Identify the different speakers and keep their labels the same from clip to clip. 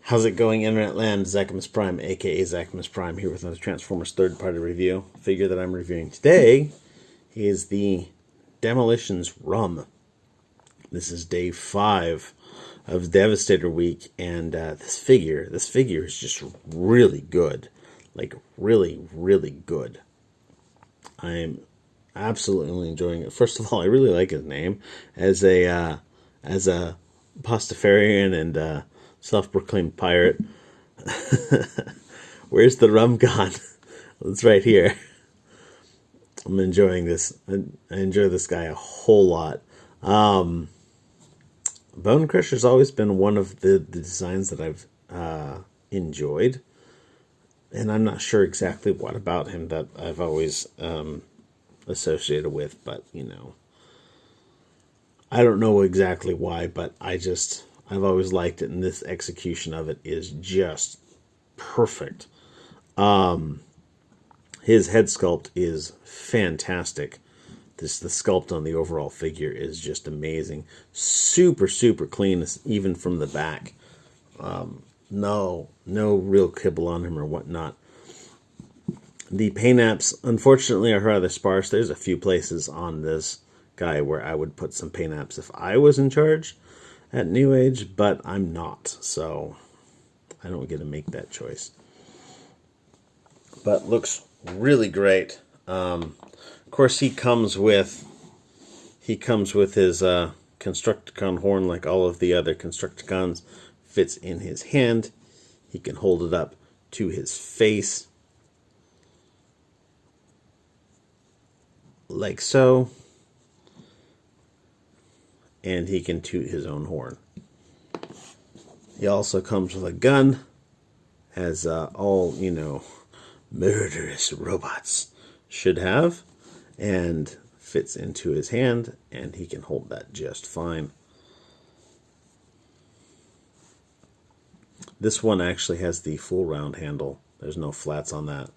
Speaker 1: How's it going, Internet Land? Zachamus Prime, aka Zachamus Prime, here with another Transformers third-party review. Figure that I'm reviewing today is the Demolitions Rum. This is day 5 of Devastator Week, and this figure is just really good, like really, really good. I'm absolutely enjoying it. First of all, I really like his name as a Pastafarian and self-proclaimed pirate. Where's the rum gone? It's right here. I'm enjoying this. I enjoy this guy a whole lot. Bone Crusher's always been one of the designs that I've enjoyed. And I'm not sure exactly what about him that I've always associated with, but, you know. I don't know exactly why, but I've always liked it, and this execution of it is just perfect. His head sculpt is fantastic. The sculpt on the overall figure is just amazing. Super, super clean, even from the back. No real kibble on him or whatnot. The paint apps, unfortunately, are rather sparse. There's a few places on this guy where I would put some paint apps if I was in charge at Newage, but I'm not, so I don't get to make that choice. But looks really great. Of course, he comes with his Constructicon horn, like all of the other Constructicons. Fits in his hand. He can hold it up to his face, like so. And he can toot his own horn. He also comes with a gun, as all, murderous robots should have, and fits into his hand, and he can hold that just fine. This one actually has the full round handle. There's no flats on that,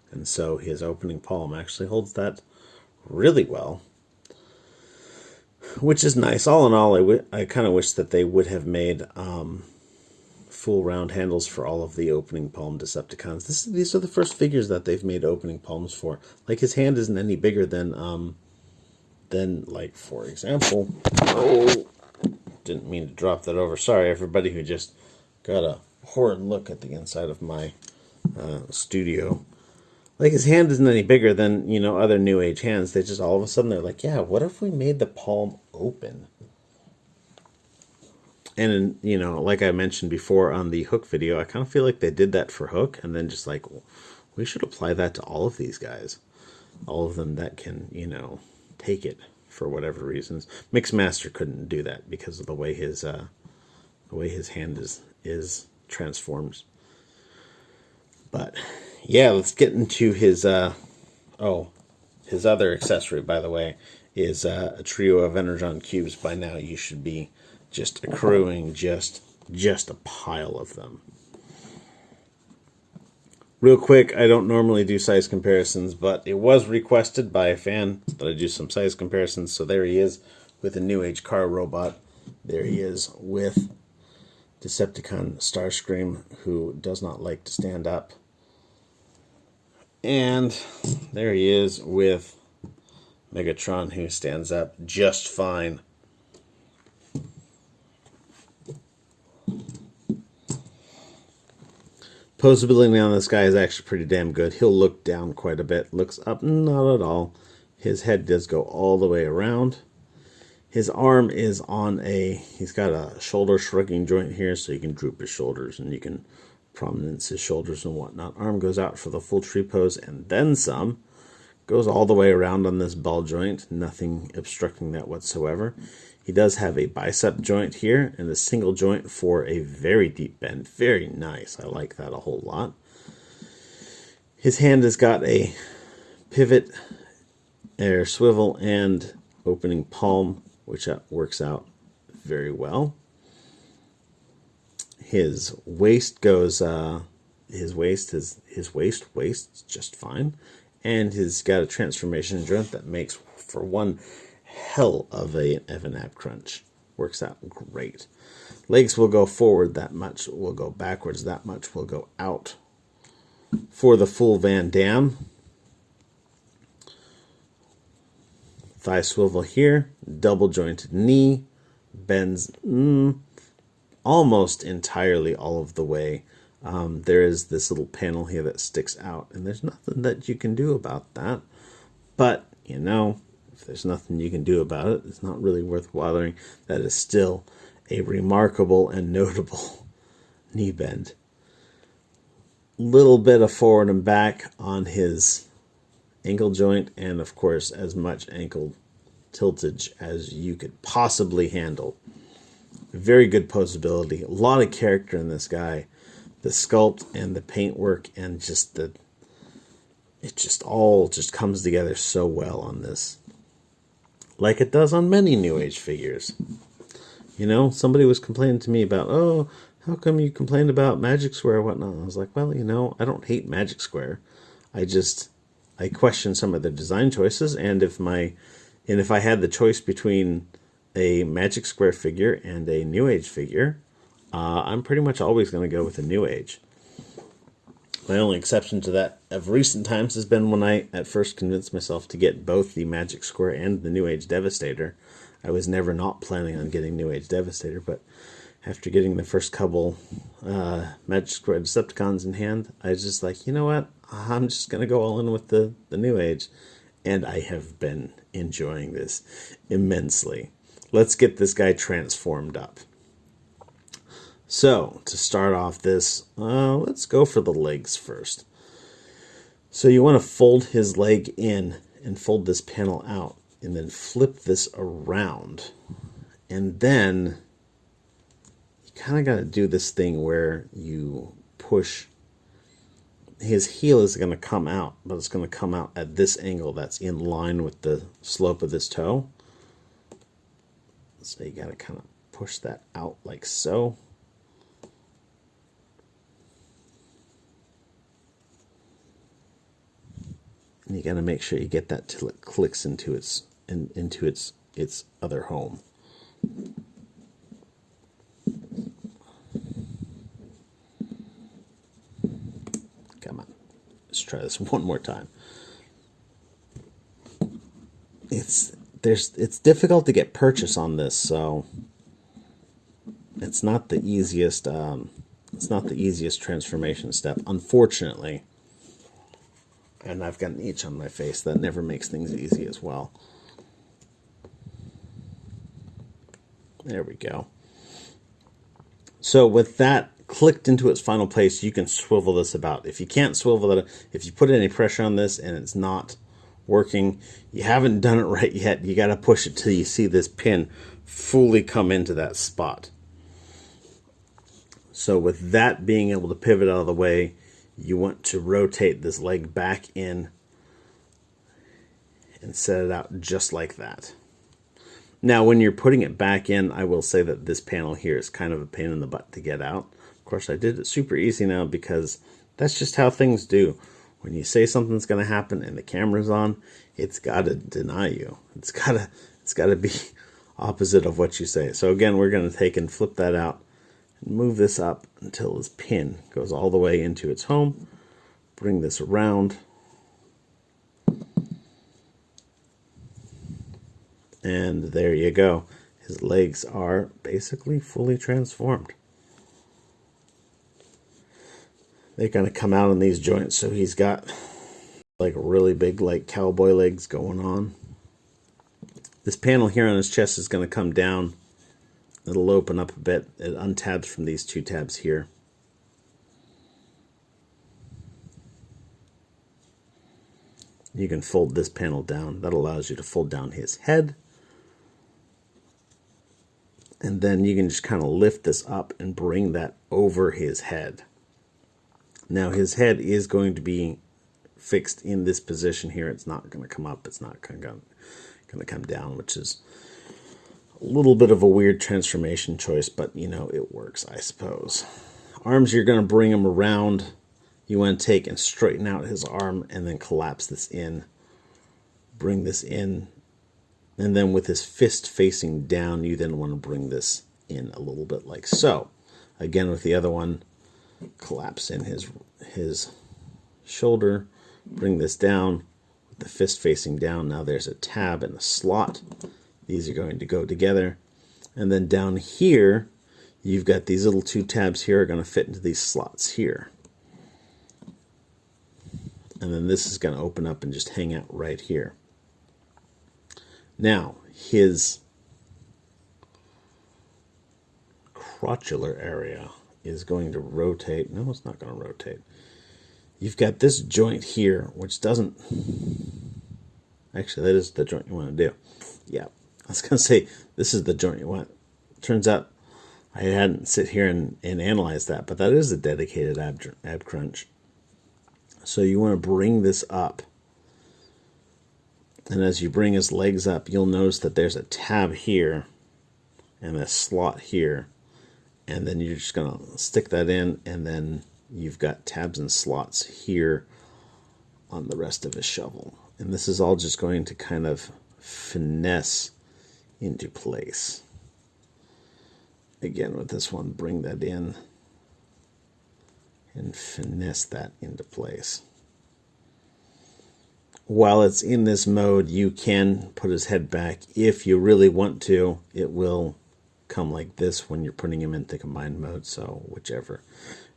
Speaker 1: and so his opening palm actually holds that really well. Which is nice. All in all, I kind of wish that they would have made full round handles for all of the opening palm Decepticons. These are the first figures that they've made opening palms for. Like, his hand isn't any bigger than like, for example... Oh, didn't mean to drop that over. Sorry, everybody who just got a horrid look at the inside of my studio. Like, his hand isn't any bigger than, other New Age hands. They just, all of a sudden, they're like, yeah, what if we made the palm open? And, like I mentioned before on the Hook video, I kind of feel like they did that for Hook, and then just like, well, we should apply that to all of these guys. All of them that can, take it for whatever reasons. Mixmaster couldn't do that because of the way his hand is transformed. But yeah, let's get into his, his other accessory, by the way, is a trio of Energon cubes. By now, you should be just accruing just a pile of them. Real quick, I don't normally do size comparisons, but it was requested by a fan that I do some size comparisons. So there he is with a New Age car robot. There he is with Decepticon Starscream, who does not like to stand up. And there he is with Megatron, who stands up just fine. Posability on this guy is actually pretty damn good. He'll look down quite a bit. Looks up, not at all. His head does go all the way around. His arm is on he's got a shoulder shrugging joint here, so you can droop his shoulders and you can prominence his shoulders and whatnot. Arm goes out for the full tree pose and then some. Goes all the way around on this ball joint. Nothing obstructing that whatsoever. He does have a bicep joint here and a single joint for a very deep bend. Very nice. I like that a whole lot. His hand has got a pivot, air swivel, and opening palm, which works out very well. His waist goes, his waist wastes just fine. And he's got a transformation joint that makes for one hell of an ab crunch. Works out great. Legs will go forward that much, will go backwards that much, will go out. For the full Van Damme, thigh swivel here, double jointed knee, bends almost entirely all of the way. There is this little panel here that sticks out, and there's nothing that you can do about that. But, you know, if there's nothing you can do about it, it's not really worth bothering. That is still a remarkable and notable knee bend. Little bit of forward and back on his ankle joint, and of course as much ankle tiltage as you could possibly handle. Very good posability, a lot of character in this guy. The sculpt and the paintwork and just it just all just comes together so well on this, like it does on many New Age figures. You know, somebody was complaining to me about, oh, how come you complained about Magic Square and whatnot? I was like, well, you know, I don't hate Magic Square. I question some of the design choices, and if I had the choice between a Magic Square figure and a New Age figure, I'm pretty much always going to go with a New Age. My only exception to that of recent times has been when I at first convinced myself to get both the Magic Square and the New Age Devastator. I was never not planning on getting New Age Devastator, but after getting the first couple Magic Square Decepticons in hand, I was just like, you know what? I'm just going to go all in with the New Age. And I have been enjoying this immensely. Let's get this guy transformed up. So, to start off this, let's go for the legs first. So you want to fold his leg in and fold this panel out, and then flip this around. And then you kind of got to do this thing where you push. His heel is going to come out, but it's going to come out at this angle that's in line with the slope of this toe. So you got to kind of push that out like so. And you got to make sure you get that till it clicks into its other home. Come on, let's try this one more time. It's difficult to get purchase on this, so it's not the easiest. It's not the easiest transformation step, unfortunately. And I've got an itch on my face that never makes things easy as well. There we go. So with that clicked into its final place, you can swivel this about. If you can't swivel it, if you put any pressure on this and it's not working, you haven't done it right yet. You got to push it till you see this pin fully come into that spot. So with that being able to pivot out of the way, you want to rotate this leg back in and set it out just like that. Now, when you're putting it back in, I will say that this panel here is kind of a pain in the butt to get out. Of course, I did it super easy now because that's just how things do. When you say something's going to happen and the camera's on, it's got to deny you. It's got to be opposite of what you say. So again, we're going to take and flip that out and move this up until this pin goes all the way into its home. Bring this around. And there you go. His legs are basically fully transformed. They're going to come out in these joints, so he's got like really big like cowboy legs going on. This panel here on his chest is going to come down. It'll open up a bit. It untabs from these two tabs here. You can fold this panel down. That allows you to fold down his head. And then you can just kind of lift this up and bring that over his head. Now his head is going to be fixed in this position here. It's not going to come up. It's not going to come down, which is a little bit of a weird transformation choice, but you know, it works, I suppose. Arms, you're going to bring them around. You want to take and straighten out his arm and then collapse this in. Bring this in. And then with his fist facing down, you then want to bring this in a little bit like so. Again, with the other one, collapse in his shoulder, bring this down with the fist facing down. Now there's a tab and a slot. These are going to go together. And then down here, you've got these little 2 tabs here are going to fit into these slots here. And then this is going to open up and just hang out right here. Now, his crotchular area is going to rotate. No, it's not going to rotate. You've got this joint here, which doesn't... Actually, that is the joint you want to do. Yeah, I was going to say, this is the joint you want. Turns out I hadn't sit here and analyzed that, but that is a dedicated ab crunch. So you want to bring this up. And as you bring his legs up, you'll notice that there's a tab here and a slot here. And then you're just going to stick that in, and then you've got tabs and slots here on the rest of his shovel. And this is all just going to kind of finesse into place. Again, with this one, bring that in and finesse that into place. While it's in this mode, you can put his head back. If you really want to, it will come like this when you're putting him into combined mode, so whichever.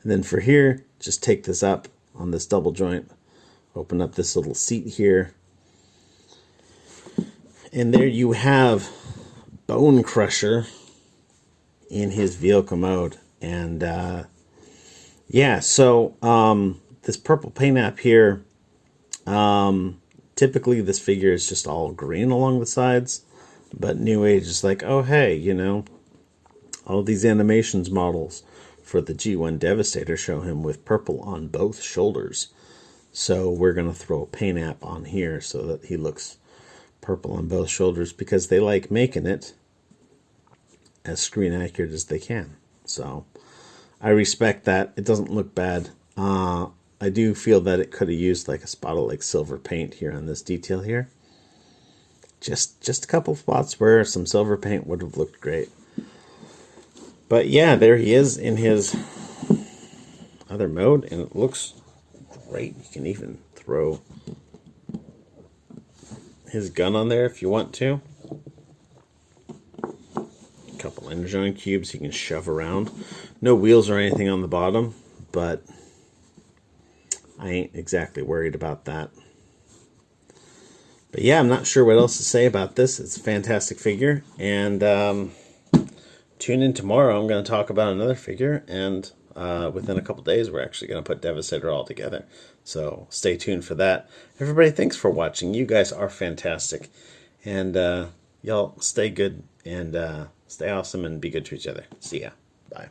Speaker 1: And then for here, just take this up on this double joint, open up this little seat here, and there you have Bone Crusher in his vehicle mode. And yeah, so this purple paint app here, typically this figure is just all green along the sides, but Newage is like, oh hey, you know, all these animations models for the G1 Devastator show him with purple on both shoulders. So we're going to throw a paint app on here so that he looks purple on both shoulders, because they like making it as screen accurate as they can. So I respect that. It doesn't look bad. I do feel that it could have used like a spot of like silver paint here on this detail here. Just a couple spots where some silver paint would have looked great. But yeah, there he is in his other mode, and it looks great. You can even throw his gun on there if you want to. A couple energon cubes you can shove around. No wheels or anything on the bottom, but I ain't exactly worried about that. But yeah, I'm not sure what else to say about this. It's a fantastic figure, and tune in tomorrow. I'm going to talk about another figure, and within a couple days, we're actually going to put Devastator all together. So stay tuned for that. Everybody, thanks for watching. You guys are fantastic, and y'all stay good and stay awesome and be good to each other. See ya. Bye.